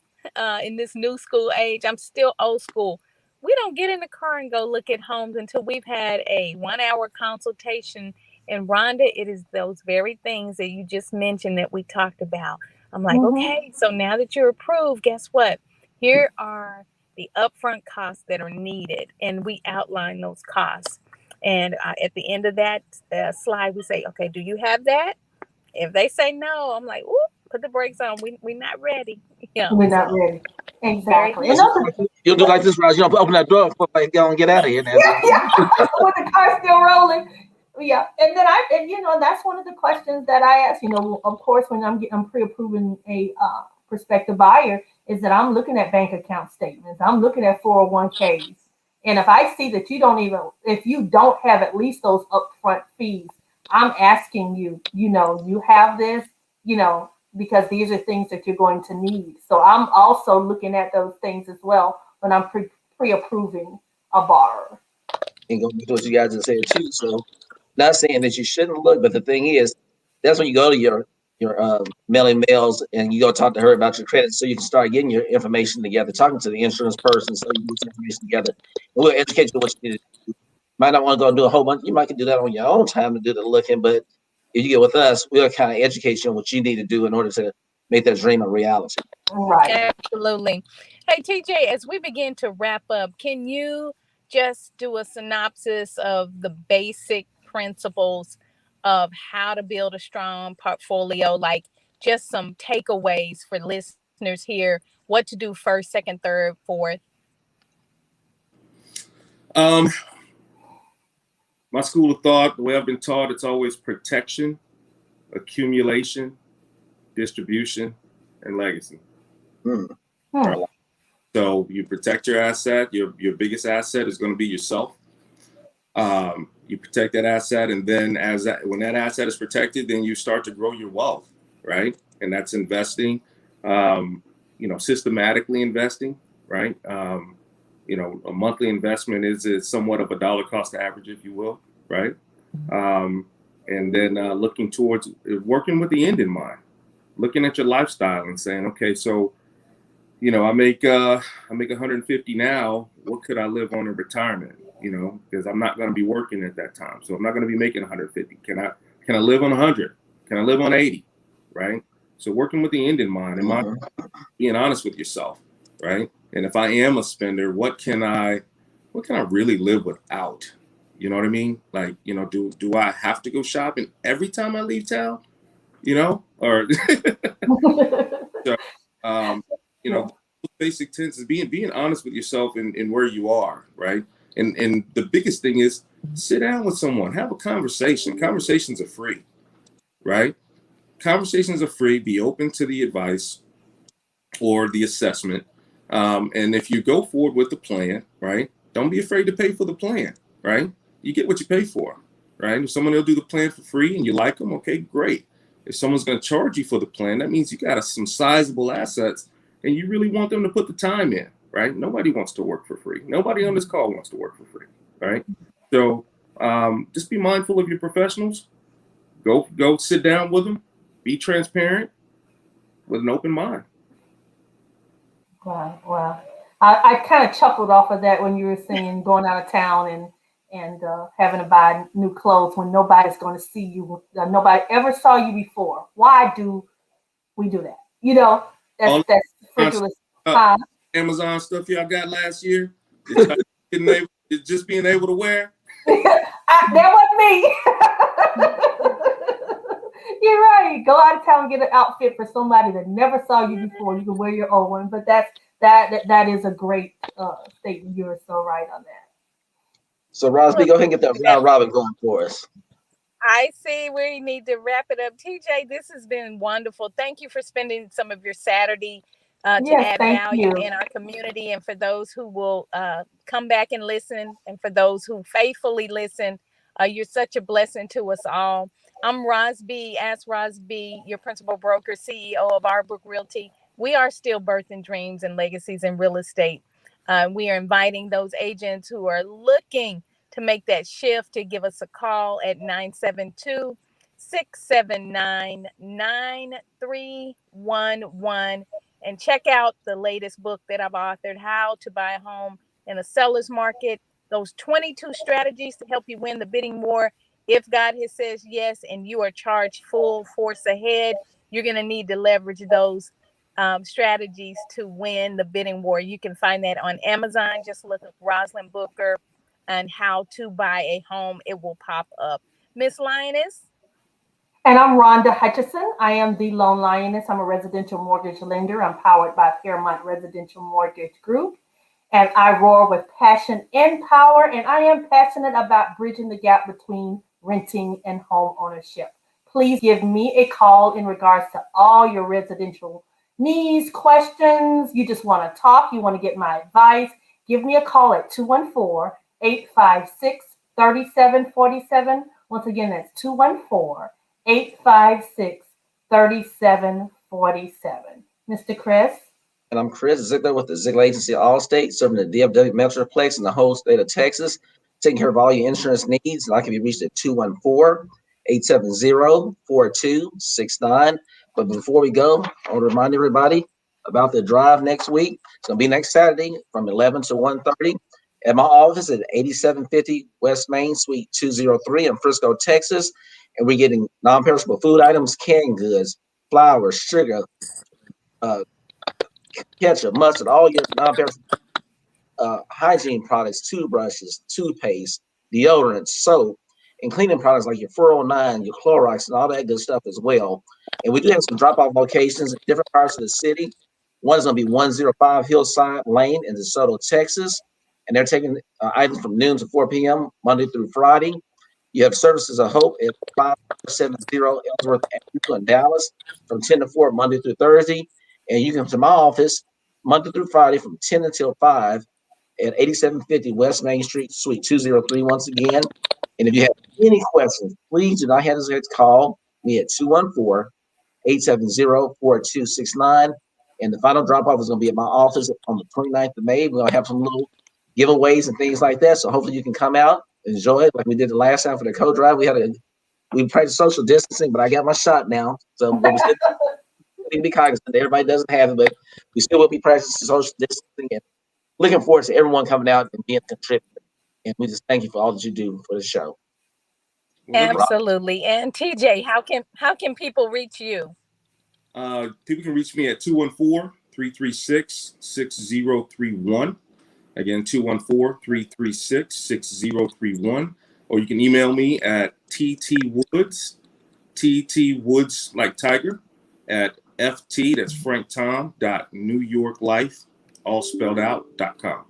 in this new school age. I'm still old school. We don't get in the car and go look at homes until we've had a 1-hour consultation. And Rhonda, it is those very things that you just mentioned that we talked about. I'm like, okay, so now that you're approved, guess what? Here are the upfront costs that are needed, and we outline those costs. And at the end of that slide, we say, okay, do you have that? If they say no, I'm like, ooh, put the brakes on. We're not ready. Yeah, we're not ready. Exactly. You'll do like this, Roz. You don't open that door before they go and get out of here now. Yeah. When the car's still rolling. Yeah. And then that's one of the questions that I ask, of course, when I'm pre-approving a prospective buyer, is that I'm looking at bank account statements. I'm looking at 401ks. And if I see that if you don't have at least those upfront fees, I'm asking you, you have this, because these are things that you're going to need. So I'm also looking at those things as well when I'm pre-approving a borrower. And go to what you guys have said too. So, not saying that you shouldn't look, but the thing is, that's when you go to your mailing mails and you go talk to her about your credit, so you can start getting your information together, talking to the insurance person, so you get your information together. And we'll educate you what you need to do. Might not want to go and do a whole bunch. You might can do that on your own time to do the looking, but if you get with us, we'll kind of educate you on what you need to do in order to make that dream a reality. Right. Absolutely. Hey, TJ, as we begin to wrap up, can you just do a synopsis of the basic principles of how to build a strong portfolio, like just some takeaways for listeners here, what to do first, second, third, fourth? My school of thought, the way I've been taught, it's always protection, accumulation, distribution, and legacy. So you protect your asset. Your biggest asset is going to be yourself. You protect that asset, and then when that asset is protected, then you start to grow your wealth, right? And that's investing, systematically investing, right? A monthly investment is somewhat of a dollar cost average, if you will, right? And then looking towards working with the end in mind, looking at your lifestyle and saying, okay, so, I make 150 now. What could I live on in retirement? Because I'm not going to be working at that time, so I'm not going to be making 150. Can I live on 100? Can I live on 80? Right? So working with the end in mind, and being honest with yourself, right? And if I am a spender, what can I really live without? You know what I mean? Like, do I have to go shopping every time I leave town? Or so, basic tenets is being honest with yourself and where you are, right? And the biggest thing is sit down with someone, have a conversation. Conversations are free, right? Conversations are free. Be open to the advice or the assessment. And if you go forward with the plan, right, don't be afraid to pay for the plan, right? You get what you pay for, right? If someone will do the plan for free and you like them, okay, great. If someone's going to charge you for the plan, that means you got some sizable assets and you really want them to put the time in, right? Nobody wants to work for free. Nobody on this call wants to work for free, right? So just be mindful of your professionals. Go sit down with them. Be transparent with an open mind. Wow. I kind of chuckled off of that when you were saying going out of town and having to buy new clothes when nobody's going to see you. Nobody ever saw you before. Why do we do that? That's frivolous. Amazon stuff y'all got last year, just being able to wear. That wasn't me. You're right. Go out of town and get an outfit for somebody that never saw you before. You can wear your old one, but that is a great statement. You're so right on that. So, Rosby, go ahead and get that round robin going for us. I see we need to wrap it up. TJ, this has been wonderful. Thank you for spending some of your Saturday to Yes, add thank value you. in our community, and for those who will come back and listen, and for those who faithfully listen, you're such a blessing to us all. I'm Roz B, Ask Roz B, your principal broker, CEO of Arbrook Realty. We are still birthing dreams and legacies in real estate. We are inviting those agents who are looking to make that shift to give us a call at 972-679-9311, and check out the latest book that I've authored, How to Buy a Home in a Seller's Market. Those 22 strategies to help you win the bidding war. If God has says yes and you are charged full force ahead, you're going to need to leverage those strategies to win the bidding war. You can find that on Amazon. Just look up Rosalind Booker and How to Buy a Home. It will pop up. Miss Lioness? And I'm Rhonda Hutchison. I am the Lone Lioness. I'm a residential mortgage lender. I'm powered by Fairmont Residential Mortgage Group. And I roar with passion and power. And I am passionate about bridging the gap between renting and home ownership. Please give me a call in regards to all your residential needs, questions. You just want to talk, you want to get my advice. Give me a call at 214-856-3747. Once again, that's 214-856-3747. Mr. Chris? And I'm Chris Ziegler with the Ziegler Agency Allstate, serving the DFW Metroplex and the whole state of Texas, taking care of all your insurance needs. And I can be reached at 214-870-4269. But before we go, I want to remind everybody about the drive next week. It's going to be next Saturday from 11 to 1:30 at my office at 8750 West Main, Suite 203 in Frisco, Texas. And we're getting non-perishable food items, canned goods, flour, sugar, ketchup, mustard, all your non-perishable hygiene products, toothbrushes, toothpaste, deodorant, soap, and cleaning products like your 409, your Clorox, and all that good stuff as well. And we do have some drop-off locations in different parts of the city. One is going to be 105 Hillside Lane in DeSoto, Texas, and they're taking items from noon to 4 p.m. Monday through Friday. You have Services of Hope at 570 Ellsworth Avenue in Dallas from 10 to 4 Monday through Thursday. And you can come to my office Monday through Friday from 10 until 5 at 8750 West Main Street, Suite 203 once again. And if you have any questions, please do not hesitate to call me at 214-870-4269. And the final drop-off is going to be at my office on the 29th of May. We're going to have some little giveaways and things like that. So hopefully you can come out, enjoy it like we did the last time for the co-drive. We practiced social distancing, but I got my shot now. So we still need to be cognizant. Everybody doesn't have it, but we still will be practicing social distancing, and looking forward to everyone coming out and being a contributor. And we just thank you for all that you do for the show. Absolutely. And TJ, how can people reach you? People can reach me at 214-336-6031. Again, 214-336-6031. Or you can email me at ttwoods, ttwoods like tiger, at ft, that's Frank Tom, .NewYorkLife, all spelled out, .com.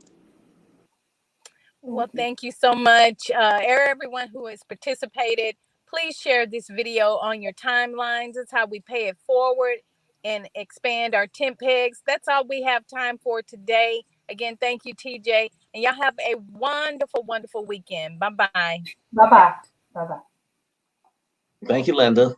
Well, thank you so much. Everyone who has participated, please share this video on your timelines. That's how we pay it forward and expand our tent pegs. That's all we have time for today. Again, thank you, TJ. And y'all have a wonderful, wonderful weekend. Bye-bye. Bye-bye. Bye-bye. Thank you, Linda.